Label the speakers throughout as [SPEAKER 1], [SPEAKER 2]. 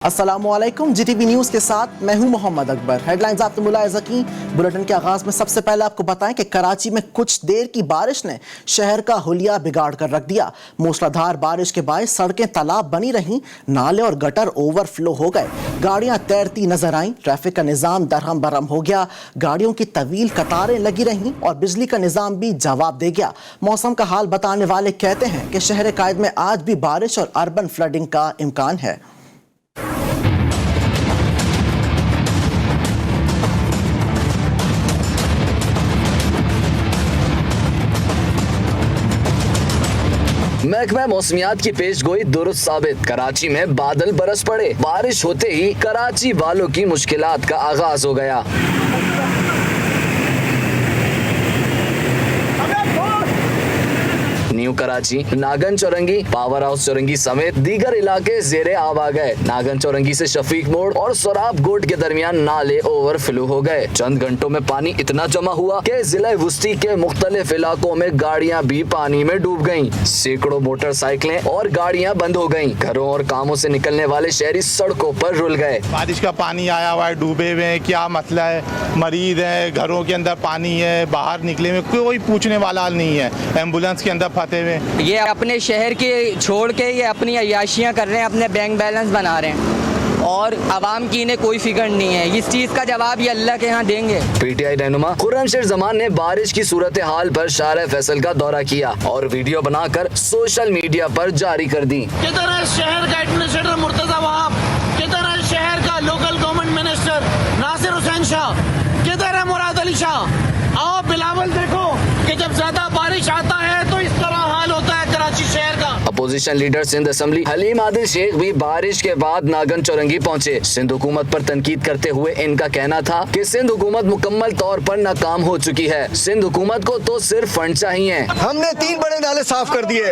[SPEAKER 1] अस्सलाम वालेकुम। जीटीवी न्यूज़ के साथ मैं हूं मोहम्मद अकबर। हेडलाइंस आपने मुलाहिजा की। बुलेटिन के आगाज में सबसे पहले आपको बताएं कि कराची में कुछ देर की बारिश ने शहर का हुलिया बिगाड़ कर रख दिया। मूसलाधार बारिश के बायस सड़कें तालाब बनी रहीं, नाले और गटर ओवरफ्लो हो गए, गाड़ियां तैरती नजर आईं, ट्रैफिक का निज़ाम दरहम बरहम हो गया, गाड़ियों की तवील कतारें लगी रहीं और बिजली का निज़ाम भी जवाब दे गया। मौसम का हाल बताने वाले कहते हैं कि शहर कायद में आज भी बारिश और अर्बन फ्लडिंग का इम्कान है।
[SPEAKER 2] महकमा मौसमियात की पेशगोई दुरुस्त साबित। कराची में बादल बरस पड़े, बारिश होते ही कराची वालों की मुश्किलात का आगाज हो गया। न्यू कराची, नागन चौरंगी, पावर हाउस चौरंगी समेत दीगर इलाके जेरे आब आ गए। नागन चौरंगी से शफीक मोड़ और सोराब गोट के दरमियान नाले ओवरफ्लो हो गए। चंद घंटों में पानी इतना जमा हुआ कि जिला वुस्ती के मुख्तलिफ इलाकों में गाड़ियां भी पानी में डूब गईं। सैकड़ों मोटरसाइकिलें और गाड़ियां बंद हो गईं। घरों और कामों से निकलने वाले शहरी सड़कों पर रुल गए।
[SPEAKER 3] बारिश का पानी आया हुआ है, डूबे हुए हैं, क्या मसला है, मरीज है, घरों के अंदर पानी है, बाहर निकले हुए कोई पूछने वाला नहीं है, एम्बुलेंस के अंदर फंसे हुए।
[SPEAKER 4] ये अपने शहर के छोड़ के ये अपनी अय्याशियाँ कर रहे हैं, अपने बैंक बैलेंस बना रहे हैं और आवाम की इन्हें कोई फिक्र नहीं है। इस चीज का जवाब ये अल्लाह के यहाँ देंगे।
[SPEAKER 2] पीटीआई रहनुमा खुर्रमशेर जमान ने बारिश की सूरत हाल पर शार फैसल का दौरा किया और वीडियो बनाकर सोशल मीडिया पर जारी कर दी।
[SPEAKER 5] किधर है शहर का एडमिनिस्ट्रेटर मुर्तजा वहाब, किधर है शहर का local government minister Nasir Hussain Shah, किधर है मुराद अली शाह। आओ बिलावल, देखो कि जब ज्यादा बारिश आता है तो इस तरह हाल होता है कराची शहर का।
[SPEAKER 2] Opposition leader Sindh assembly Haleem Adil Sheikh भी बारिश के बाद नागन चौरंगी पहुंचे। सिंध हुकूमत पर तनकीद करते हुए इनका कहना था कि सिंध हुकूमत मुकम्मल तौर पर नाकाम हो चुकी है। सिंध हुकूमत को तो सिर्फ फंड चाहिए।
[SPEAKER 6] हमने 3 बड़े नाले साफ कर दिए,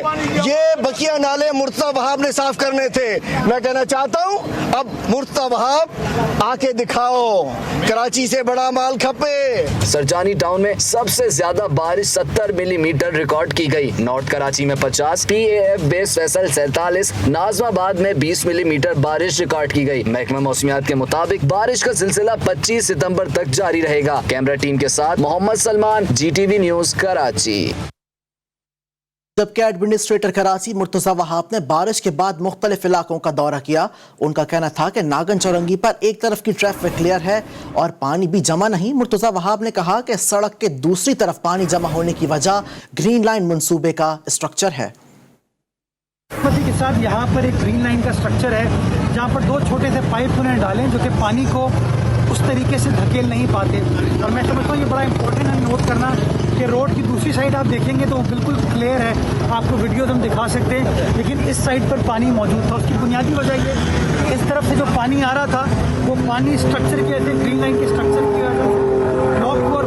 [SPEAKER 6] ये बकिया नाले मुर्तजा वहाब ने साफ करने थे। मैं कहना चाहता हूँ अब मुर्तजा वहाब आके दिखाओ, कराची से बड़ा माल खपे।
[SPEAKER 2] सरजानी टाउन में सबसे ज्यादा बारिश 70 मिलीमीटर रिकॉर्ड की गई। नॉर्थ कराची में 50, PAF बेस फैसल 47, नाजमाबाद में 20 मिलीमीटर बारिश रिकॉर्ड की गई। महकमा मौसमियात के मुताबिक बारिश का सिलसिला 25 सितंबर तक जारी रहेगा। कैमरा टीम के साथ मोहम्मद सलमान, GTV न्यूज कराची।
[SPEAKER 1] जबकि एडमिनिस्ट्रेटर कराची मुर्तजा वहाब ने बारिश के बाद मुख्तलिफ इलाकों का दौरा किया। उनका कहना था कि नागन चौरंगी पर एक तरफ की ट्रैफिक क्लियर है और पानी भी जमा नहीं। मुर्तजा वहाब ने कहा कि सड़क के दूसरी तरफ पानी जमा होने की वजह ग्रीन लाइन मंसूबे का स्ट्रक्चर है।
[SPEAKER 7] के साथ यहाँ पर एक ग्रीन लाइन का स्ट्रक्चर है जहाँ पर 2 छोटे से पाइप उन्होंने डाले जो कि पानी को उस तरीके से धकेल नहीं पाते। और मैं समझता हूँ ये बड़ा इंपॉर्टेंट है नोट करना कि रोड की दूसरी साइड आप देखेंगे तो बिल्कुल क्लियर है, आपको वीडियोज हम दिखा सकते हैं, लेकिन इस साइड पर पानी मौजूद था। उसकी बुनियादी वजह ये कि इस तरफ से जो पानी आ रहा था वो पानी स्ट्रक्चर की वजह से, ग्रीन लाइन के स्ट्रक्चर की वजह से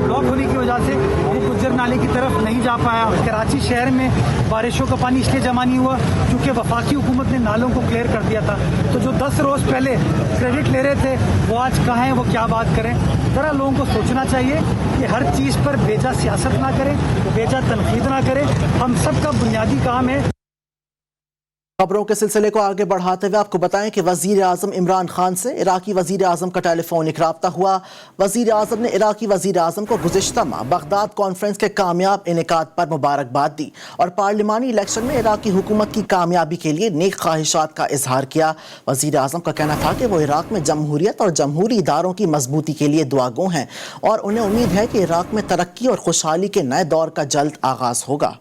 [SPEAKER 7] ब्लॉक होने की वजह से वो गुज्जर नाले की तरफ नहीं जा पाया। कराची शहर में बारिशों का पानी इसलिए जमा नहीं हुआ क्योंकि वफाकी हुकूमत ने नालों को क्लियर कर दिया था। तो जो 10 रोज़ पहले क्रेडिट ले रहे थे वो आज कहाँ हैं, वो क्या बात करें। ज़रा लोगों को सोचना चाहिए कि हर चीज़ पर बेजा सियासत ना करें, बेजा तनकीद ना करें। हम सब का बुनियादी काम है।
[SPEAKER 1] खबरों के सिलसिले को आगे बढ़ाते हुए आपको बताएं कि वजीर आजम इमरान खान से इराकी वजीर आजम का टेलीफोनिक राब्ता हुआ। वजीर आजम ने इराकी वजीर आजम को गुज़िश्ता माह बगदाद कॉन्फ्रेंस के कामयाब इनेकाद पर मुबारकबाद दी और पार्लिमानी इलेक्शन में इराकी हुकूमत की कामयाबी के लिए नेक ख्वाहिशात का इजहार किया। वजीर आजम का कहना था कि वो इराक में जमहूरियत और जमहूरी इदारों की मजबूती के लिए दुआगो हैं और उन्हें उम्मीद है कि इराक में तरक्की और खुशहाली के नए दौर का जल्द आगाज होगा।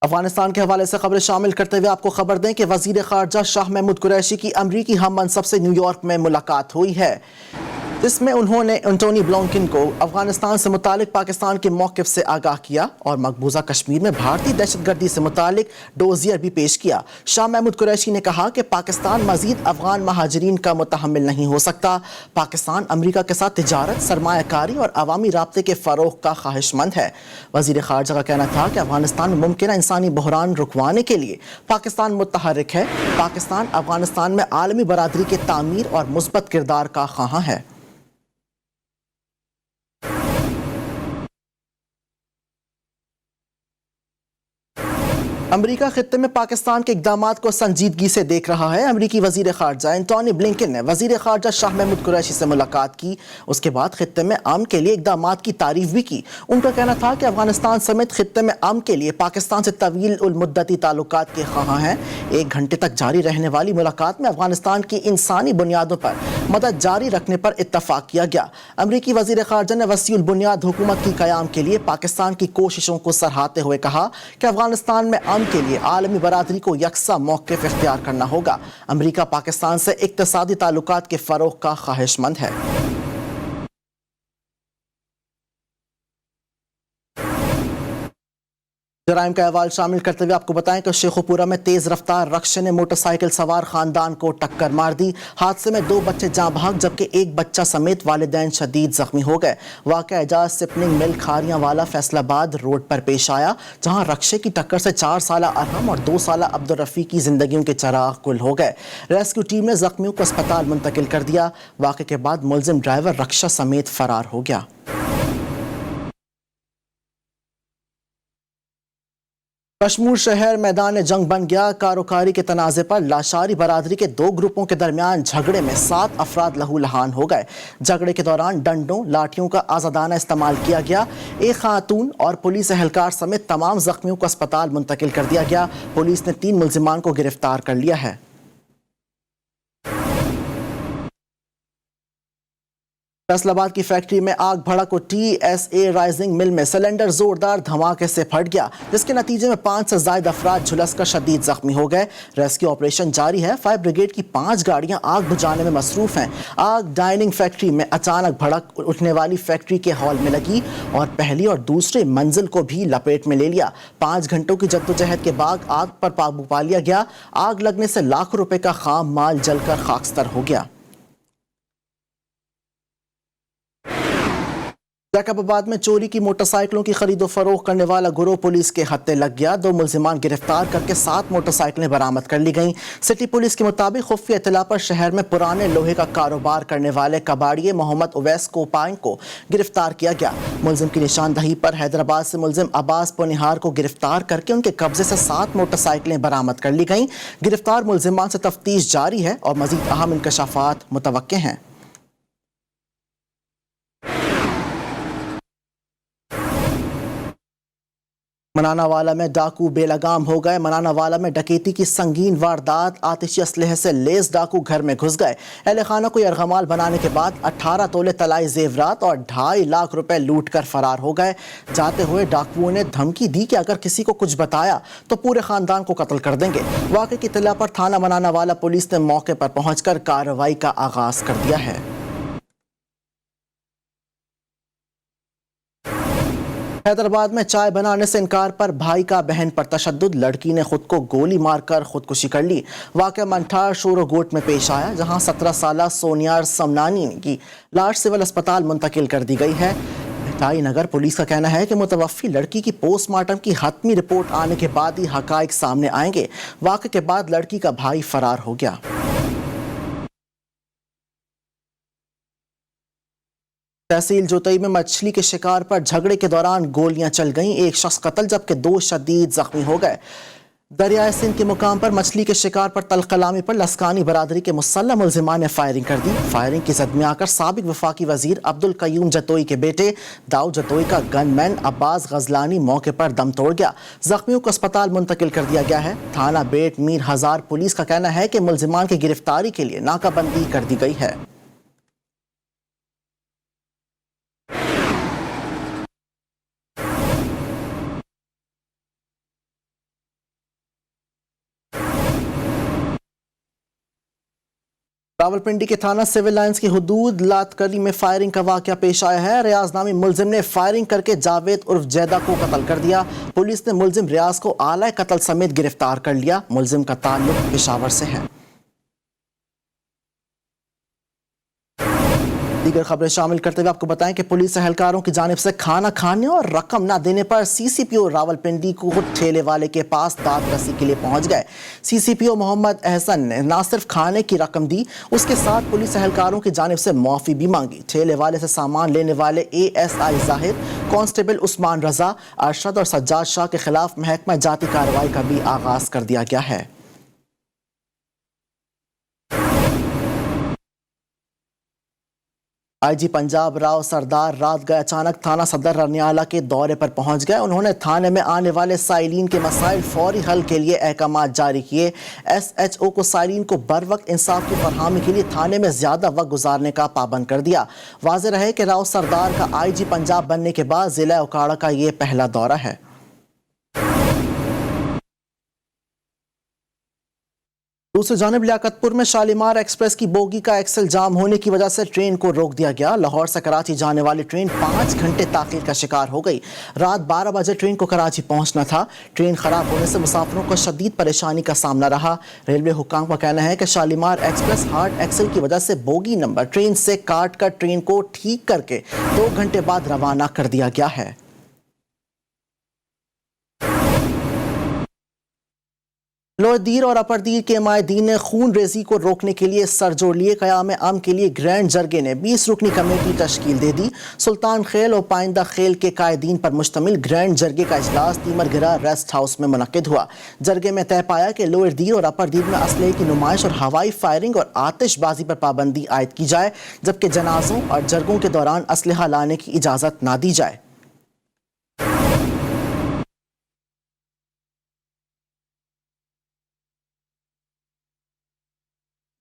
[SPEAKER 1] अफगानिस्तान के हवाले से खबरें शामिल करते हुए आपको खबर दें कि वजीर खारजा शाह महमूद कुरैशी की अमरीकी हम मनसब से न्यूयॉर्क में मुलाकात हुई है, जिसमें उन्होंने एंटोनी ब्लिंकन को अफगानिस्तान से मुतालिक पाकिस्तान के मौक़िफ़ से आगाह किया और मकबूजा कश्मीर में भारतीय दहशतगर्दी से मुतालिक डोजियर भी पेश किया। शाह महमूद कुरैशी ने कहा कि पाकिस्तान मज़ीद अफगान महाजरीन का मुतहम्मिल नहीं हो सकता। पाकिस्तान अमरीका के साथ तिजारत, सरमायाकारी और अवामी राब्ते के फ़रोग़ का ख्वाहिशमंद है। वज़ीर ख़ारजा का कहना था कि अफगानिस्तान में मुमकिन इंसानी बहरान रुकवाने के लिए पाकिस्तान मुतहर्रिक है। पाकिस्तान अफगानिस्तान में आलमी बरादरी के तामीर और मुस्बत किरदार का ख़्वाहां है। امریکہ خطے میں پاکستان کے اقدامات کو سنجیدگی سے دیکھ رہا ہے۔ امریکی وزیر خارجہ انٹونی بلنکن نے وزیر خارجہ شاہ محمود قریشی سے ملاقات کی۔ اس کے بعد خطے میں امن کے لیے اقدامات کی تعریف بھی کی۔ ان کا کہنا تھا کہ افغانستان سمیت خطے میں امن کے لیے پاکستان سے طویل المدتی تعلقات کے خواہاں ہیں۔ 1 گھنٹے تک جاری رہنے والی ملاقات میں افغانستان کی انسانی بنیادوں پر مدد جاری رکھنے پر اتفاق کیا گیا۔ امریکی وزیر خارجہ نے وسیع البنیاد حکومت کی قیام کے لیے پاکستان کی کوششوں کو سراہتے ہوئے کہا کہ افغانستان میں امن کے لیے عالمی برادری کو یکساں موقف اختیار کرنا ہوگا۔ امریکہ پاکستان سے اقتصادی تعلقات کے فروغ کا خواہش مند ہے۔ جرائم کا احوال شامل کرتے ہوئے آپ کو بتائیں کہ شیخوپورہ میں تیز رفتار رکشے نے موٹر سائیکل سوار خاندان کو ٹکر مار دی۔ حادثے میں 2 بچے جاں بحق جبکہ 1 بچہ سمیت والدین شدید زخمی ہو گئے۔ واقعہ اعجاز سپننگ مل کھاریاں والا فیصل آباد روڈ پر پیش آیا، جہاں رکشے کی ٹکر سے 4 سالہ ارحم اور 2 سالہ عبدالرفیع کی زندگیوں کے چراغ گل ہو گئے۔ ریسکیو ٹیم نے زخمیوں کو اسپتال منتقل کر دیا۔ واقعے کے بعد ملزم ڈرائیور رکشہ سمیت فرار ہو گیا۔ کشمور شہر میدان جنگ بن گیا۔ کاروکاری کے تنازع پر لاشاری برادری کے 2 گروپوں کے درمیان جھگڑے میں 7 افراد لہو لہان ہو گئے۔ جھگڑے کے دوران ڈنڈوں، لاٹھیوں کا آزادانہ استعمال کیا گیا۔ 1 خاتون اور پولیس اہلکار سمیت تمام زخمیوں کو اسپتال منتقل کر دیا گیا۔ پولیس نے 3 ملزمان کو گرفتار کر لیا ہے۔ فیصل آباد کی فیکٹری میں آگ بھڑک ٹی ایس اے رائزنگ مل میں سلنڈر زوردار دھماکے سے پھٹ گیا، جس کے نتیجے میں 5 سے زائد افراد جھلس کر شدید زخمی ہو گئے۔ ریسکیو آپریشن جاری ہے۔ فائر بریگیڈ کی 5 گاڑیاں آگ بجھانے میں مصروف ہیں۔ آگ ڈائننگ فیکٹری میں اچانک بھڑک اٹھنے والی فیکٹری کے ہال میں لگی اور پہلی اور دوسرے منزل کو بھی لپیٹ میں لے لیا۔ 5 گھنٹوں کی جدوجہد کے بعد آگ پر قابو پا لیا گیا۔ آگ لگنے سے لاکھوں روپے کا خام مال جل کر خاکستر ہو گیا۔ جیکب آباد میں چوری کی موٹر سائیکلوں کی خرید و فروخت کرنے والا گروہ پولیس کے ہتھے لگ گیا۔ 2 ملزمان گرفتار کر کے 7 موٹر سائیکلیں برآمد کر لی گئیں۔ سٹی پولیس کے مطابق خفیہ اطلاع پر شہر میں پرانے لوہے کا کاروبار کرنے والے کباڑیے محمد اویس کوپائن کو گرفتار کیا گیا۔ ملزم کی نشاندہی پر حیدرآباد سے ملزم عباس پونہار کو گرفتار کر کے ان کے قبضے سے 7 موٹر سائیکلیں برآمد کر لی گئیں۔ گرفتار ملزمان سے تفتیش جاری ہے اور مزید اہم انکشافات متوقع ہیں۔ منانا والا میں ڈاکو بے لگام ہو گئے۔ منانا والا میں ڈکیتی کی سنگین واردات۔ آتشی اسلحے سے لیس ڈاکو گھر میں گھس گئے۔ اہل خانہ کو یرغمال بنانے کے بعد 18 تولے طلائی زیورات اور 2.5 لاکھ روپے لوٹ کر فرار ہو گئے۔ جاتے ہوئے ڈاکوؤں نے دھمکی دی کہ اگر کسی کو کچھ بتایا تو پورے خاندان کو قتل کر دیں گے۔ واقعے کی اطلاع پر تھانہ منانا والا پولیس نے موقع پر پہنچ کر کارروائی کا آغاز کر دیا ہے۔ حیدرآباد میں چائے بنانے سے انکار پر بھائی کا بہن پر تشدد۔ لڑکی نے خود کو گولی مار کر خودکشی کر لی۔ واقعہ منٹھار شورو گوٹ میں پیش آیا، جہاں 17 سالہ سونیار سمنانی کی لاش سول اسپتال منتقل کر دی گئی ہے۔ بھٹائی نگر پولیس کا کہنا ہے کہ متوفی لڑکی کی پوسٹ مارٹم کی حتمی رپورٹ آنے کے بعد ہی حقائق سامنے آئیں گے۔ واقعے کے بعد لڑکی کا بھائی فرار ہو گیا۔ تحصیل جوتئی میں مچھلی کے شکار پر جھگڑے کے دوران گولیاں چل گئیں۔ 1 شخص قتل جبکہ 2 شدید زخمی ہو گئے۔ دریائے سندھ کے مقام پر مچھلی کے شکار پر تلخ کلامی پر لسکانی برادری کے مسلح ملزمان نے فائرنگ کر دی۔ فائرنگ کی زد میں آ کر سابق وفاقی وزیر عبدالقیوم جتوئی کے بیٹے داؤد جتوئی کا گن مین عباس غزلانی موقع پر دم توڑ گیا۔ زخمیوں کو اسپتال منتقل کر دیا گیا ہے۔ تھانہ بیٹ میر ہزار پولیس کا کہنا ہے کہ ملزمان کی گرفتاری کے لیے ناکہ بندی کر دی گئی ہے۔ راولپنڈی کے تھانہ سول لائنز کی حدود لات کلی میں فائرنگ کا واقعہ پیش آیا ہے۔ ریاض نامی ملزم نے فائرنگ کر کے جاوید عرف جیدہ کو قتل کر دیا۔ پولیس نے ملزم ریاض کو آلہ قتل سمیت گرفتار کر لیا۔ ملزم کا تعلق پشاور سے ہے۔ दीगर खबरें शामिल करते हुए आपको बताएं कि पुलिस एहलकारों की जानिब से खाना खाने और रकम न देने पर सीसीपीओ रावलपिंडी को ठेले वाले के पास दाद रसी के लिए पहुंच गए। सीसीपीओ मोहम्मद अहसन ने न सिर्फ खाने की रकम दी, उसके साथ पुलिस एहलकारों की जानिब से मुआफ़ी भी मांगी। ठेले वाले से सामान लेने वाले ASI जाहिर, कांस्टेबल उस्मान रजा, अरशद और सज्जाद शाह के खिलाफ महकमा जाती कार्रवाई का भी आगाज कर दिया गया है। IG पंजाब राव सरदार रात गए अचानक थाना सदर रनियाला के दौरे पर पहुंच गए। उन्होंने थाने में आने वाले साइलिन के मसाइल फौरी हल के लिए अहकाम जारी किए। SHO को साइलिन को बर वक्त इंसाफ की फरहमी के लिए थाने में ज्यादा वक्त गुजारने का पाबंद कर दिया। वाज़ेह रहे कि राव सरदार का IG पंजाब बनने के बाद जिला उकाड़ा का ये पहला दौरा है। दूसरी जानिब लियाकतपुर में शालीमार एक्सप्रेस की बोगी का एक्सल जाम होने की वजह से ट्रेन को रोक दिया गया। लाहौर से कराची जाने वाली ट्रेन 5 घंटे ताख़ीर का शिकार हो गई। रात 12 बजे ट्रेन को कराची पहुंचना था। ट्रेन खराब होने से मुसाफिरों को शदीद परेशानी का सामना रहा। रेलवे हुक्काम का कहना है कि शालीमार एक्सप्रेस हार्ड एक्सल की वजह से बोगी नंबर ट्रेन से काट कर ट्रेन को ठीक करके 2 घंटे बाद रवाना कर दिया गया है। लोअर दीर और अपर दीर के मायदीन ने खून रेजी को रोकने के लिए सर जोड़ लिए। क़याम अम के लिए ग्रैंड जरगे ने 20 रुकनी कमेटी तश्कील दे दी। सुल्तान खेल और पाइंदा खेल के कायदीन पर मुश्तमिल ग्रैंड जरगे का इजलास तीमरगिरा रेस्ट हाउस में मुनक्किद हुआ। जरगे में तय पाया कि लोअर दीर और अपर दीर में असलहे की नुमाइश और हवाई फायरिंग और आतिशबाजी पर पाबंदी आयद की जाए, जबकि जनाजों और जरगों के दौरान असलहा लाने की इजाज़त ना दी जाए।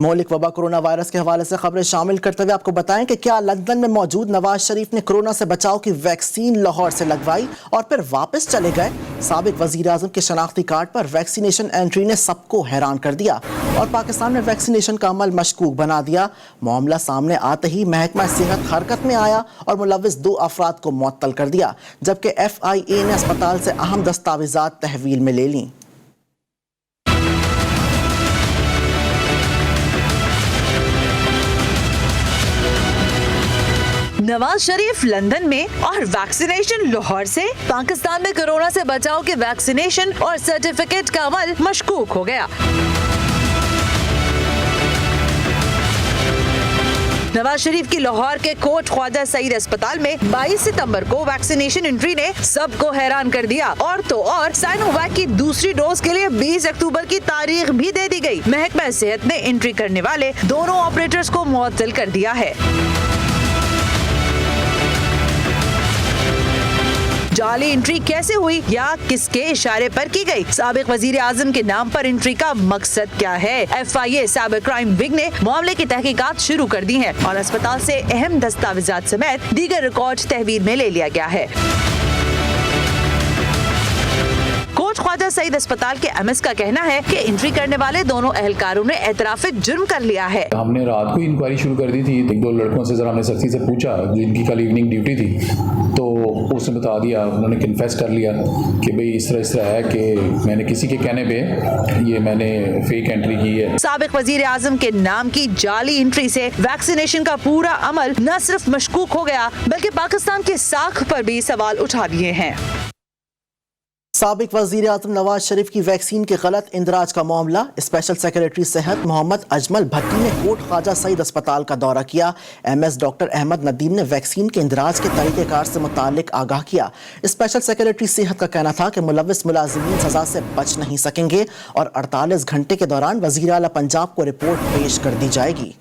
[SPEAKER 1] मौलिक वबा कोरोना वायरस के हवाले से खबरें शामिल करते हुए आपको बताएं कि क्या लंदन में मौजूद नवाज शरीफ ने कोरोना से बचाव की वैक्सीन लाहौर से लगवाई और फिर वापस चले गए। साबिक वजीर आजम के शनाख्ती कार्ड पर वैक्सीनेशन एंट्री ने सबको हैरान कर दिया और पाकिस्तान में वैक्सीनेशन का अमल मशकूक बना दिया। मामला सामने आते ही महकमा सेहत हरकत में आया और मुलव्विस 2 अफराद को मुअत्तल कर दिया, जबकि FIA ने अस्पताल से अहम दस्तावेजात तहवील में ले लीं।
[SPEAKER 8] नवाज शरीफ लंदन में और वैक्सीनेशन लाहौर से। पाकिस्तान में कोरोना से बचाव के वैक्सीनेशन और सर्टिफिकेट का अमल मशकूक हो गया। नवाज शरीफ की लाहौर के कोट ख्वाजा सईद अस्पताल में 22 सितंबर को वैक्सीनेशन एंट्री ने सबको हैरान कर दिया। और तो और साइनोवैक की दूसरी डोज के लिए 20 अक्टूबर की तारीख भी दे दी गई। महकमा सेहत ने एंट्री करने वाले दोनों ऑपरेटर्स को मुअत्तल कर दिया है। जाली एंट्री कैसे हुई या किसके इशारे पर की गई? साबिक वजीर आजम के नाम पर एंट्री का मकसद क्या है? FIA साइबर क्राइम विंग ने मामले की तहकीकात शुरू कर दी है और अस्पताल से अहम दस्तावेजात समेत दीगर रिकॉर्ड तहवील में ले लिया गया है। कोट ख्वाजा सईद अस्पताल के MS का कहना है कि एंट्री करने वाले दोनों एहलकारों ने एतराफ़ जुर्म कर लिया है।
[SPEAKER 9] हमने रात को इंक्वायरी शुरू कर दी थी। 1-2 लड़कों से जरा हमने सख्ती से पूछा जिनकी कल इवनिंग ड्यूटी थी, तो उसने बता दिया, उन्होंने कन्फेस कर लिया कि भाई इस तरह है कि मैंने किसी के कहने पे ये मैंने फेक एंट्री की है।
[SPEAKER 8] साबिक वजीर आजम के नाम की जाली एंट्री से वैक्सीनेशन का पूरा अमल न सिर्फ मशकूक हो गया बल्कि पाकिस्तान के साख पर भी सवाल उठा दिए हैं।
[SPEAKER 1] साबिक वजीर आजम नवाज शरीफ की वैक्सीन के गलत इंदराज का मामला। स्पेशल सेक्रेटरी सेहत मोहम्मद अजमल भट्टी ने कोट ख्वाजा सईद अस्पताल का दौरा किया। MS डॉक्टर अहमद नदीम ने वैक्सीन के इंदराज के तरीक़ेकार से मुतालिक आगाह किया। स्पेशल सेक्रेटरी सेहत का कहना था कि मुलव्विस मुलाजिमीन सजा से बच नहीं सकेंगे और 48 घंटे के दौरान वज़ीर आला पंजाब को रिपोर्ट पेश कर दी जाएगी।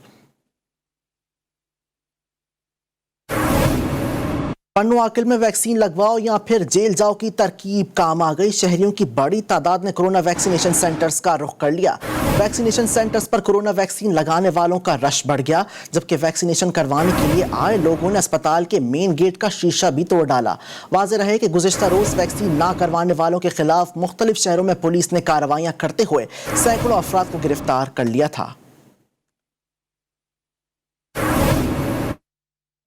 [SPEAKER 1] पन्नू आकिल में वैक्सीन लगवाओ या फिर जेल जाओ की तरकीब काम आ गई। शहरियों की बड़ी तादाद ने कोरोना वैक्सीनेशन सेंटर्स का रुख कर लिया। वैक्सीनेशन सेंटर्स पर कोरोना वैक्सीन लगाने वालों का रश बढ़ गया, जबकि वैक्सीनेशन करवाने के लिए आए लोगों ने अस्पताल के मेन गेट का शीशा भी तोड़ डाला। वाज़ेह रहे कि गुज़िश्ता रोज वैक्सीन ना करवाने वालों के खिलाफ मुख्तलिफ शहरों में पुलिस ने कार्रवाइयां करते हुए सैकड़ों अफराद को गिरफ्तार कर लिया था।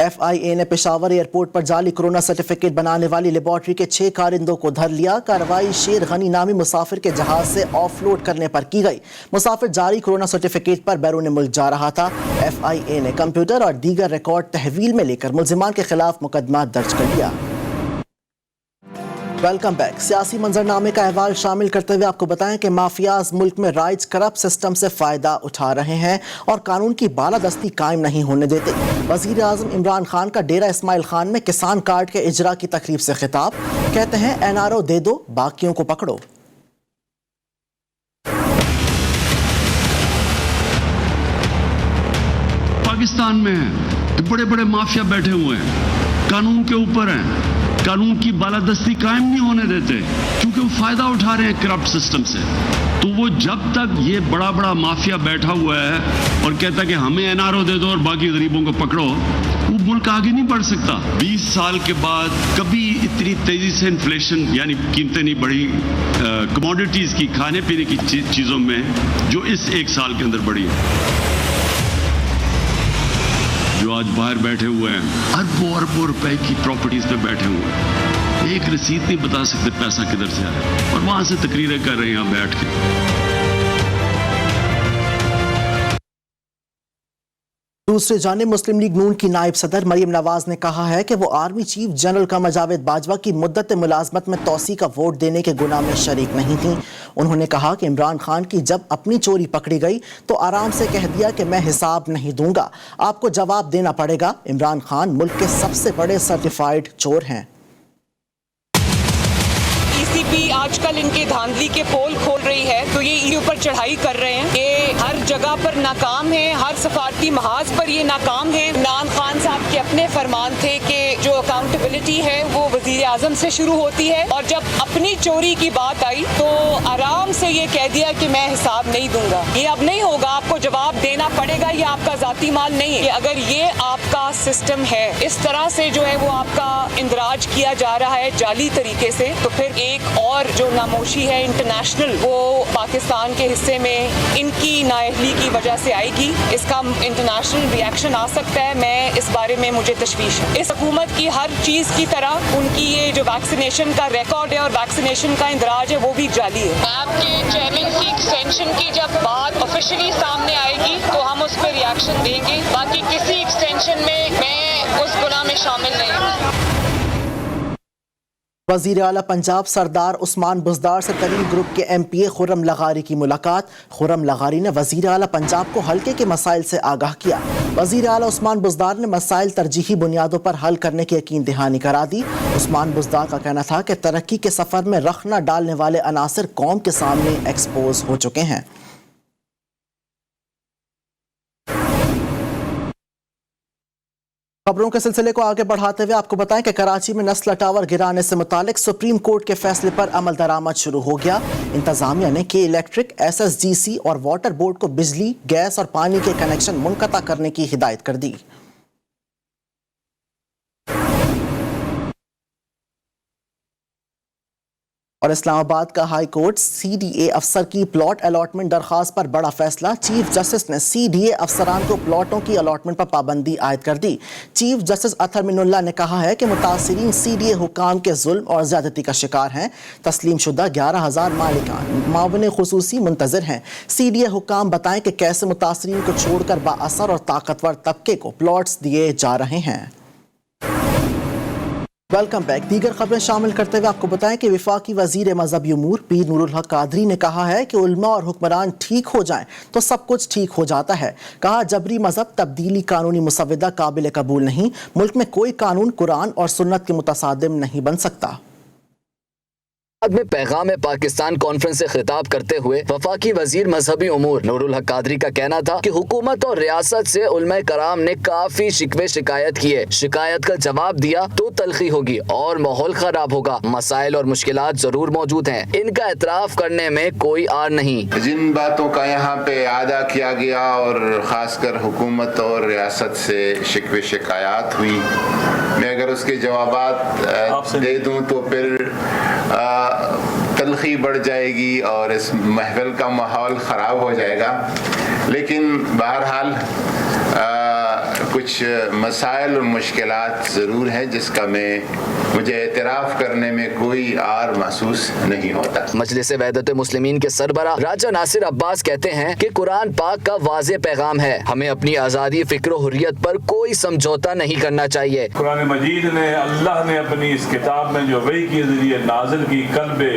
[SPEAKER 1] FIA نے پشاور ایئرپورٹ پر جعلی کورونا سرٹیفکیٹ بنانے والی لیبارٹری کے 6 کارندوں کو دھر لیا. کارروائی شیر غنی نامی مسافر کے جہاز سے آف لوڈ کرنے پر کی گئی. مسافر جعلی کورونا سرٹیفکیٹ پر بیرون ملک جا رہا تھا. FIA نے کمپیوٹر اور دیگر ریکارڈ تحویل میں لے کر ملزمان کے خلاف مقدمہ درج کر لیا. Welcome back. سیاسی منظرنامے کا احوال شامل کرتے ہوئے آپ کو بتائیں کہ مافیاز ملک میں رائج کرپٹ سسٹم سے فائدہ اٹھا رہے ہیں اور قانون کی بالادستی قائم نہیں ہونے دیتے. وزیر اعظم عمران خان کا ڈیرہ اسماعیل خان میں کسان کارڈ کے اجرا کی تقریب سے خطاب. کہتے ہیں NRO دے دو، باقیوں کو پکڑو.
[SPEAKER 10] پاکستان میں بڑے بڑے مافیا بیٹھے ہوئے ہیں، قانون کے اوپر ہیں، قانون کی بالادستی قائم نہیں ہونے دیتے کیونکہ وہ فائدہ اٹھا رہے ہیں کرپٹ سسٹم سے. تو وہ جب تک یہ بڑا بڑا مافیا بیٹھا ہوا ہے اور کہتا ہے کہ ہمیں NRO دے دو اور باقی غریبوں کو پکڑو، وہ ملک آگے نہیں بڑھ سکتا. 20 سال کے بعد کبھی اتنی تیزی سے انفلیشن یعنی قیمتیں نہیں بڑھی کموڈیٹیز کی، کھانے پینے کی چیزوں میں، جو اس 1 سال کے اندر بڑھی ہے. جو آج باہر بیٹھے ہوئے ہیں اربوں روپے کی پراپرٹیز پہ بیٹھے ہوئے ہیں، ایک رسید نہیں بتا سکتے پیسہ کدھر سے آیا اور وہاں سے تقریریں کر رہے ہیں یہاں بیٹھ کے.
[SPEAKER 1] دوسری جانب مسلم لیگ نون کی نائب صدر مریم نواز نے کہا ہے کہ وہ army chief general Qamar Javed Bajwa کی مدت ملازمت میں توسیع کا ووٹ دینے کے گناہ میں شریک نہیں تھیں. انہوں نے کہا کہ عمران خان کی جب اپنی چوری پکڑی گئی تو آرام سے کہہ دیا کہ میں حساب نہیں دوں گا، آپ کو جواب دینا پڑے گا. عمران خان ملک کے سب سے بڑے سرٹیفائیڈ چور ہیں.
[SPEAKER 11] ECP آج کل ان کے دھاندلی کے پول کھول رہی ہے تو یہ ایو پر چڑھائی کر رہے ہیں. یہ ہر جگہ پر ناکام ہے، ہر سفارتی محاذ پر یہ ناکام ہے. عمران خان صاحب کے اپنے فرمان تھے کہ جو اکاؤنٹیبلٹی ہے وہ وزیر اعظم سے شروع ہوتی ہے، اور جب اپنی چوری کی بات آئی تو آرام سے یہ کہہ دیا کہ میں حساب نہیں دوں گا. یہ اب نہیں ہوگا، آپ کو جواب دینا پڑے گا، یہ آپ کا ذاتی مال نہیں ہے. اگر یہ آپ کا سسٹم ہے، اس طرح سے جو ہے وہ آپ کا اندراج کیا جا رہا ہے جعلی طریقے سے، تو پھر ایک اور جو ناموشی ہے انٹرنیشنل، وہ پاکستان کے حصے میں ان کی نااہلی کی وجہ سے آئے گی. اس کا انٹرنیشنل ری ایکشن آ سکتا ہے. میں اس بارے میں مجھے تشویش ہے. اس حکومت کی ہر چیز کی طرح ان کی یہ جو ویکسینیشن کا ریکارڈ ہے اور ویکسینیشن کا اندراج ہے وہ بھی جعلی ہے. آپ کے چیئرمین کی ایکسٹینشن کی جب بات آفیشلی سامنے آئے گی تو ہم اس پہ ری ایکشن دیں گے. باقی کسی ایکسٹینشن میں اس گناہ میں شامل نہیں ہوں.
[SPEAKER 1] وزیر اعلیٰ پنجاب سردار عثمان بزدار سے ترین گروپ کے MPA خرم لغاری کی ملاقات. خرم لغاری نے وزیر اعلیٰ پنجاب کو حلقے کے مسائل سے آگاہ کیا. وزیر اعلیٰ عثمان بزدار نے مسائل ترجیحی بنیادوں پر حل کرنے کی یقین دہانی کرا دی. عثمان بزدار کا کہنا تھا کہ ترقی کے سفر میں رخ نہ ڈالنے والے عناصر قوم کے سامنے ایکسپوز ہو چکے ہیں. خبروں کے سلسلے کو آگے بڑھاتے ہوئے آپ کو بتائیں کہ کراچی میں نسلا ٹاور گرانے سے متعلق سپریم کورٹ کے فیصلے پر عمل درآمد شروع ہو گیا. انتظامیہ نے کے الیکٹرک، SSGC اور واٹر بورڈ کو بجلی، گیس اور پانی کے کنیکشن منقطع کرنے کی ہدایت کر دی. اور اسلام آباد کا ہائی کورٹ CDA افسر کی پلاٹ الاٹمنٹ درخواست پر بڑا فیصلہ. چیف جسٹس نے CDA افسران کو پلاٹوں کی الاٹمنٹ پر پابندی عائد کر دی. چیف جسٹس اطہر من اللہ نے کہا ہے کہ متاثرین CDA حکام کے ظلم اور زیادتی کا شکار ہیں. تسلیم شدہ 11,000 مالکان معاون خصوصی منتظر ہیں. CDA حکام بتائیں کہ کیسے متاثرین کو چھوڑ کر بااثر اور طاقتور طبقے کو پلاٹس دیے جا رہے ہیں. Welcome back. دیگر خبریں شامل کرتے ہوئے آپ کو بتائیں کہ وفاقی وزیر مذہبی امور پیر نور الحق قادری نے کہا ہے کہ علماء اور حکمران ٹھیک ہو جائیں تو سب کچھ ٹھیک ہو جاتا ہے. کہا جبری مذہب تبدیلی قانونی مسودہ قابل قبول نہیں. ملک میں کوئی قانون قرآن اور سنت کے متصادم نہیں بن سکتا.
[SPEAKER 2] میں پیغام پاکستان کانفرنس سے خطاب کرتے ہوئے وفاقی وزیر مذہبی امور نور الحق قادری کا کہنا تھا کہ حکومت اور ریاست سے علماء کرام نے کافی شکوے شکایت کیے. شکایت کا جواب دیا تو تلخی ہوگی اور ماحول خراب ہوگا. مسائل اور مشکلات ضرور موجود ہیں، ان کا اعتراف کرنے میں کوئی آر نہیں.
[SPEAKER 12] جن باتوں کا یہاں پہ اعادہ کیا گیا اور خاص کر حکومت اور ریاست سے شکوے شکایات ہوئی، میں اگر اس کے جوابات دے دوں تو پھر تلخی بڑھ جائے گی اور اس محفل کا ماحول خراب ہو جائے گا. لیکن بہرحال कुछ मसाइल और मुश्किलात ज़रूर हैं जिसका मुझे एतराफ़ करने में कोई आर महसूस नहीं होता।
[SPEAKER 2] मजलिस वहदत मुस्लिमीन के सरबरा राजा नासिर अब्बास कहते हैं कि कुरान पाक का वाज़ेह पैगाम है, हमें अपनी आज़ादी, फ़िक्र, हुर्रियत पर कोई समझौता नहीं करना चाहिए।
[SPEAKER 13] कुरान मजीद ने अल्लाह ने अपनी इस किताब में जो वही के जरिए नाजिल की कल्बे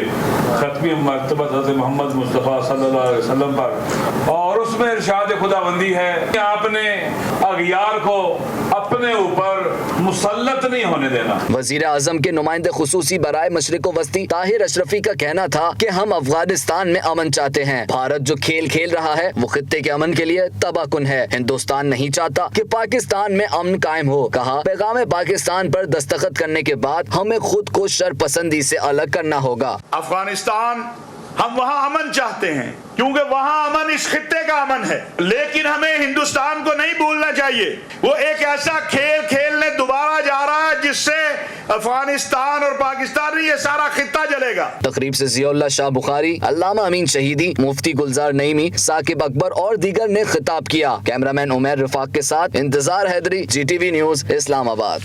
[SPEAKER 13] खत्मी मरतबत हज़रत मोहम्मद मुस्तफ़ा सल्लल्लाहु अलैहि वसल्लम पर, और उसमें इरशाद खुदाबंदी है कि आपने अगियार को अपने ऊपर मुसल्लत नहीं होने देना।
[SPEAKER 2] वज़ीर आज़म के नुमाइंदे खुसूसी बराए मशरिक़ वस्ती ताहिर अशरफी का कहना था कि हम अफगानिस्तान में अमन चाहते हैं। भारत जो खेल खेल रहा है वो खित्ते के अमन के लिए तबाहकुन है। हिंदुस्तान नहीं चाहता कि पाकिस्तान में अमन कायम हो। कहा, पैगाम पाकिस्तान पर दस्तखत करने के बाद हमें खुद को शरपसंदी से अलग करना होगा।
[SPEAKER 14] अफगानिस्तान हम वहाँ अमन चाहते हैं क्योंकि वहाँ अमन इस खित्ते का अमन है, लेकिन हमें हिंदुस्तान को नहीं भूलना चाहिए। वो एक ऐसा खेल खेलने दोबारा जा रहा है जिससे अफगानिस्तान और पाकिस्तान ये सारा खित्ता जलेगा।
[SPEAKER 2] तकरीब से ज़ियाउल्लाह शाह बुखारी, अल्लामा अमीन शहीदी, मुफ्ती गुलजार नईमी, साकिब अकबर और दीगर ने खिताब किया। कैमरामैन उमैर रफाक के साथ इंतजार हैदरी, GTV न्यूज़, इस्लामाबाद।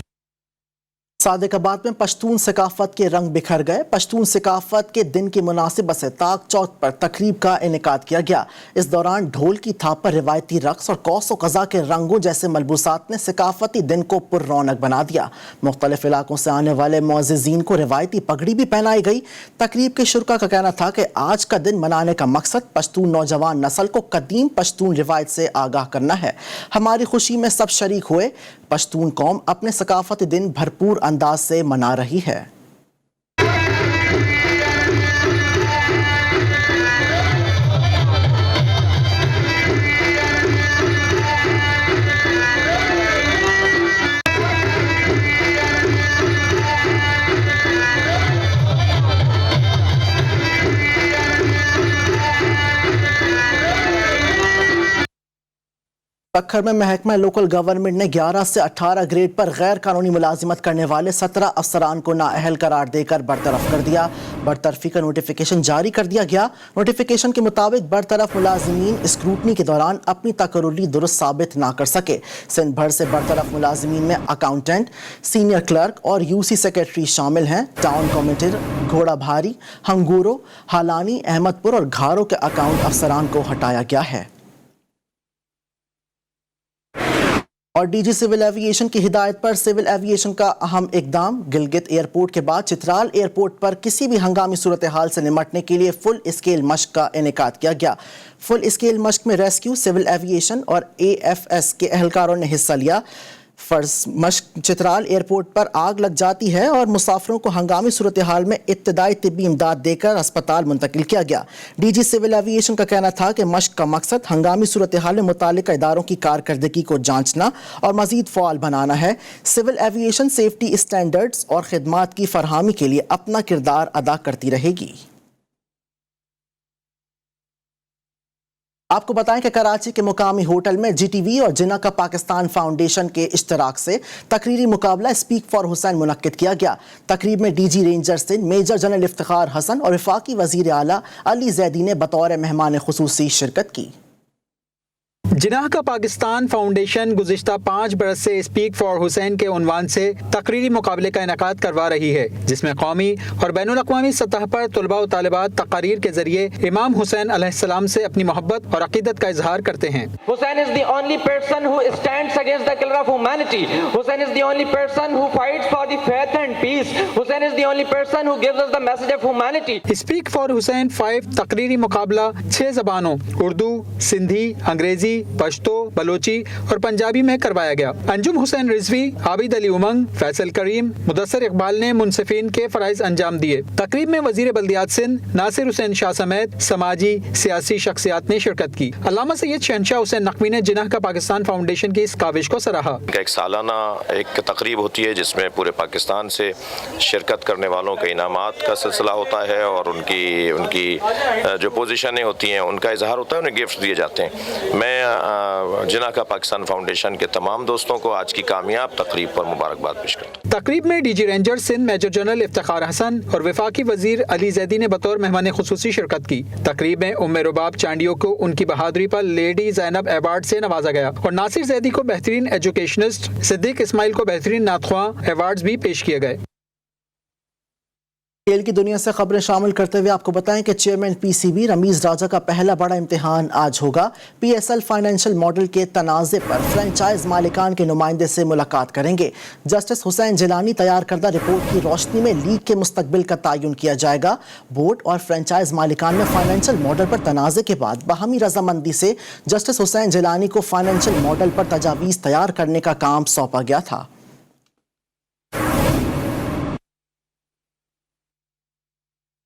[SPEAKER 1] सादिकाबाद में पश्तून सकाफत के रंग बिखर गए। पश्तून सकाफत के दिन की मुनासिबत से ताक चौक पर तकरीब का इनेकाद किया गया। इस दौरान ढोल की थाप पर रिवायती रक्स और कौस व कज़ा के रंगों जैसे मलबूसात ने सकाफती दिन को पुररौनक बना दिया। मुख्तलिफ इलाकों से आने वाले मुअज़्ज़िज़ीन को रिवायती पगड़ी भी पहनाई गई। तकरीब के शुरका का कहना था कि आज का दिन मनाने का मकसद पश्तून नौजवान नस्ल को कदीम पश्तून रिवायत से आगाह करना है। हमारी खुशी में सब शरीक हुए। पश्तून कौम अपने सकाफती दिन भरपूर अंदाज से मना रही है। तखर में महकमा लोकल गवर्नमेंट ने 11 से 18 ग्रेड पर गैर कानूनी मुलाजिमत करने वाले 17 अफसरान को नाअहल करार देकर बरतरफ कर दिया। बरतरफी का नोटिफिकेशन जारी कर दिया गया। नोटिफिकेशन के मुताबिक बरतरफ मुलाजिमीन स्क्रूटनी के दौरान अपनी तकर्रुरी दुरुस्त साबित ना कर सके। सिंध भर से बरतरफ मुलाजिमीन में अकाउंटेंट, सीनियर क्लर्क और UC सेक्रेटरी शामिल हैं। टाउन कमिटी, घोड़ा भारी, हंगूरो, हालानी, अहमदपुर और घारों के अकाउंट अफसरान को हटाया गया है। और DG सिविल एविएशन की हिदायत पर सिविल एविएशन का अहम इकदाम। गिलगित एयरपोर्ट के बाद चित्राल एयरपोर्ट पर किसी भी हंगामी सूरत हाल से निमटने के लिए फुल स्केल मश्क का इनेकाद किया गया। फुल स्केल मश्क में रेस्क्यू, सिविल एविएशन और AFS के एहलकारों ने हिस्सा लिया। फर्ज मश्क चित्राल एयरपोर्ट पर आग लग जाती है और मुसाफिरों को हंगामी सूरत हाल में इब्तदाई तिब्बी इमदाद देकर अस्पताल मुंतकिल किया गया। DG सिविल एविएशन का कहना था कि मश्क का मकसद हंगामी सूरत हाल में मुतालिका इदारों की कारकर्दगी को जांचना और मजीद फ़ाल बनाना है। सिविल एविएशन सेफ्टी स्टैंडर्ड्स और खिदमात की फरहमी के लिए अपना किरदार अदा करती रहेगी। आपको बताएं कि कराची के मुकामी होटल में GTV और जिन्ना का पाकिस्तान फाउंडेशन के इश्तराक से तकरीरी मुकाबला स्पीक फॉर हुसैन मुनक्किद किया गया। तकरीब में DG ranger Sindh major general Iftikhar Hasan और वफाकी वजीर आला अली जैदी ने बतौर मेहमान खुसूसी शिरकत की।
[SPEAKER 15] जिन्ना का पाकिस्तान फाउंडेशन गुज़िश्ता 5 बरस से स्पीक फॉर हुसैन के उन्वान से तकरीरी मुकाबले का इनेकाद करवा रही है, जिसमें कौमी और बैनुल अक़वामी सतह पर तलबा और तालिबात तकारीर के जरिए इमाम हुसैन अलैहिस्सलाम से अपनी मोहब्बत और अकीदत का इजहार करते हैं।
[SPEAKER 16] Hussain is the only person who stands against the killer of humanity. Hussain is the only person who fights for the faith and peace. Hussain is the only person who gives us the message of humanity.
[SPEAKER 15] Speak for Hussain 5 तकरीरी मुकाबला 6 ज़बानों उर्दू, सिंधी, अंग्रेजी, पश्तो, बलोची और पंजाबी में करवाया गया। अंजुम हुसैन रिजवी, आबिद अली उमंग, फैसल करीम, मुदस्सर इकबाल ने मुनसिफिन के फराइज अंजाम दिए। तकरीब में वजीर बल्दियात सिंध नासिर हुसैन शाह समेत समाजी सियासी शख्सियात ने शिरकत की। अल्लामा सैयद शहनशाह हुसैन नकवी ने जिन्ना का पाकिस्तान फाउंडेशन की इस काविश को सराहा।
[SPEAKER 17] एक सालाना एक तकरीब होती है जिसमें पूरे पाकिस्तान से शिरकत करने वालों के इनामात का सिलसिला होता है और उनकी जो पोजीशनें होती हैं उनका इजहार होता है, उन्हें गिफ्ट दिए जाते हैं। मैं जिना का पाकिस्तान फाउंडेशन के तमाम दोस्तों को आज की कामयाब तकरीब पर मुबारकबाद पेश करता हूँ।
[SPEAKER 15] तकरीब में DG ranger Sindh major general Iftikhar Hasan और वफाकी वजीर अली जैदी ने बतौर मेहमान खुसूसी शिरकत की। तकरीब में उम्मे रुबाब चांडियों को उनकी बहादुरी पर लेडी ज़ैनब अवार्ड से नवाजा गया और नासिर जैदी को बेहतरीन एजुकेशनिस्ट, सिद्दीक इस्माइल को बेहतरीन नातख्वां अवार्ड्स भी पेश किए गए।
[SPEAKER 1] खेल की दुनिया से खबरें शामिल करते हुए आपको बताएं कि चेयरमैन पीसीबी रमीज राजा का पहला बड़ा इम्तिहान आज होगा। पीएसएल फाइनेंशियल मॉडल के तनाज़े पर फ्रेंचाइज मालिकान के नुमाइंदे से मुलाकात करेंगे। जस्टिस हुसैन जिलानी तैयार करदा रिपोर्ट की रोशनी में लीग के मुस्तकबिल का तयन किया जाएगा। बोर्ड और फ्रेंचाइज मालिकान में फाइनेंशियल मॉडल पर तनाज़े के बाद बाहमी रजामंदी से जस्टिस हुसैन जिलानी को फाइनेंशियल मॉडल पर तजावीज़ तैयार करने का काम सौंपा गया था।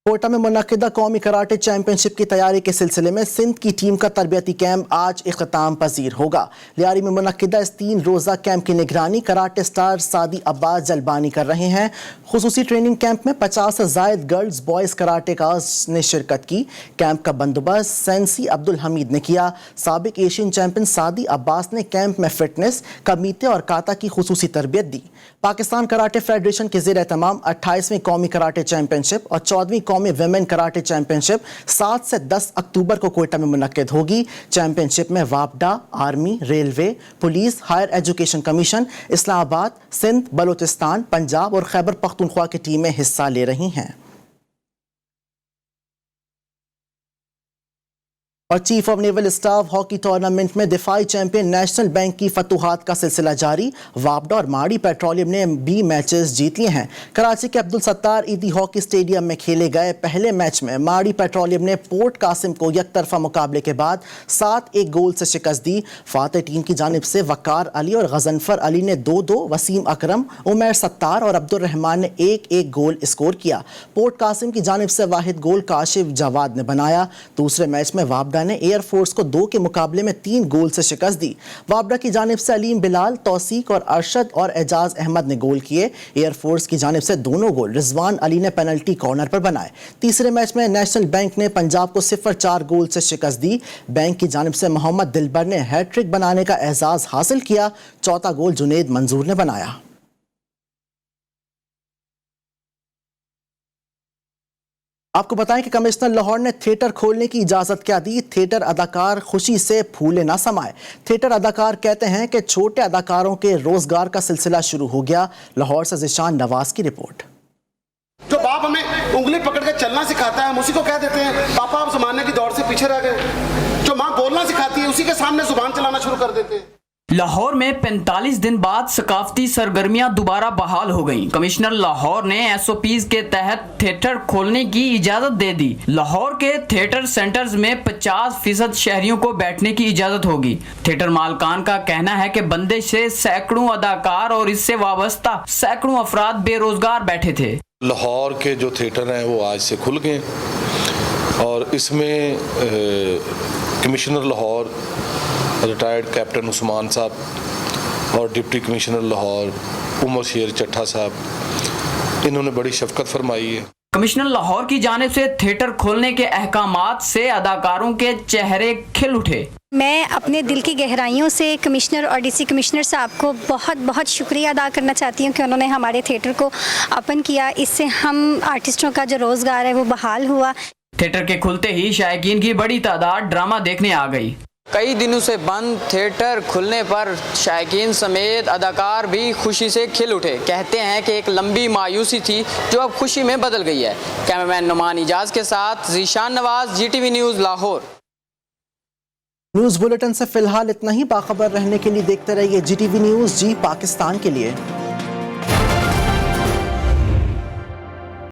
[SPEAKER 1] कोटा में मुनक़िदा कौमी कराटे चैंपियनशिप की तैयारी के सिलसिले में सिंध की टीम का तरबियती कैंप आज इख्तिताम पजीर होगा। लियारी में मुनक़िदा इस 3 रोज़ा कैंप की निगरानी कराटे स्टार सादी अब्बास जलबानी कर रहे हैं। खुसूसी ट्रेनिंग कैंप में 50 से ज़ायद गर्ल्स बॉयज़ कराटेकाज ने शिरकत की। कैंप का बंदोबस्त सेंसी अब्दुल हमीद ने किया। साबिक एशियन चैंपियन सादी अब्बास ने कैंप में फिटनेस, कमीते और काता की खुसूसी तरबियत दी। पाकिस्तान कराटे फेडरेशन के ज़ेर एहतमाम 28वीं कौमी कराटे चैंपियनशिप और 14वीं कौमी विमेन कराटे चैंपियनशिप 7 से 10 अक्टूबर को कोयटा में मुनक्किद होगी। चैंपियनशिप में वापडा, army, railway, police, higher education commission, Islamabad, Sindh, Balochistan, Punjab और खैबर पख्तूनख्वा की टीमें हिस्सा ले रही हैं। और chief of naval staff hockey tournament में दिफाई चैंपियन नेशनल बैंक की फतूहात का सिलसिला जारी। वापडा और माड़ी पेट्रोलियम ने 20 मैचेस जीत लिए हैं। कराची के अब्दुल सत्तार ईदी हॉकी स्टेडियम में खेले गए पहले मैच में माड़ी पेट्रोलियम ने पोर्ट कासिम को यकतरफा मुकाबले के बाद 7-1 गोल से शिकस्त दी। फातेह टीम की जानिब से वकार अली और गजनफर अली ने 2-2, वसीम अकरम, उमैर सत्तार और अब्दुल रहमान ने 1-1 गोल स्कोर किया। पोर्ट कासिम की जानिब से वाहिद गोल काशिफ जवाद ने बनाया। दूसरे मैच में वापडा ने एयरफोर्स को 2 के मुकाबले में 3 गोल से शिकस्त दी। वापडा की जानिब से अलीम बिलाल, तौसीक और अरशद और एजाज अहमद ने गोल किए। एयरफोर्स की जानिब से दोनों गोल रिजवान अली ने पेनल्टी कॉर्नर पर बनाए। तीसरे मैच में नेशनल बैंक ने पंजाब को 0-4 गोल से शिकस्त दी। बैंक की जानिब से मोहम्मद दिलबर ने हैट्रिक बनाने का एजाज हासिल किया। चौथा गोल जुनेद मंजूर ने बनाया। आपको बताएं कि कमिश्नर लाहौर ने थिएटर खोलने की इजाज़त क्या दी। थिएटर अदाकार खुशी से फूले ना समाए। थिएटर अदाकार कहते हैं कि छोटे अदाकारों के रोजगार का सिलसिला शुरू हो गया। लाहौर से ज़िशान नवाज की रिपोर्ट।
[SPEAKER 18] जो बाप हमें उंगली पकड़ के चलना सिखाता है हम उसी को कह देते हैं पापा आप ज़माने की दौड़ से पीछे रह गए। जो माँ बोलना सिखाती है उसी के सामने जुबान चलाना शुरू कर देते हैं।
[SPEAKER 19] लाहौर में 45 दिन बाद सकाफती सरगर्मियां दोबारा बहाल हो गईं। कमिश्नर लाहौर ने SOPs के तहत थिएटर खोलने की इजाज़त दे दी। लाहौर के थिएटर सेंटर्स में 50% शहरियों को बैठने की इजाज़त होगी। थिएटर मालकान का कहना है कि बंदिश से सैकड़ों अदाकार और इससे वाबस्ता सैकड़ों अफराद बेरोजगार बैठे थे।
[SPEAKER 20] लाहौर के जो थिएटर हैं वो आज से खुल गए और इसमें commissioner Lahore retired captain Usman साहब और डिप्टी कमिश्नर लाहौर उमर शेर चट्ठा साहब इन्होंने बड़ी शफकत फरमाई है।
[SPEAKER 19] कमिश्नर लाहौर की जानिब से थिएटर खोलने के अहकामात से अदाकारों के चेहरे खिल उठे।
[SPEAKER 21] मैं अपने दिल की गहराइयों से कमिश्नर और DC कमिश्नर साहब को बहुत बहुत शुक्रिया अदा करना चाहती हूँ कि उन्होंने हमारे थिएटर को ओपन किया। इससे हम आर्टिस्टों का जो रोज़गार है वो बहाल हुआ।
[SPEAKER 19] थिएटर के खुलते ही शायकीन की बड़ी तादाद ड्रामा देखने आ गई।
[SPEAKER 4] कई दिनों से बंद थिएटर खुलने पर शायकीन समेत अदाकार भी खुशी से खिल उठे। कहते हैं कि एक लंबी मायूसी थी जो अब खुशी में बदल गई है। कैमरामैन नुमान इजाज के साथ Zeeshan Nawaz, GTV news Lahore.
[SPEAKER 1] News bulletin से फिलहाल इतना ही। बाखबर रहने के लिए देखते रहिए GTV न्यूज़, जी पाकिस्तान के लिए।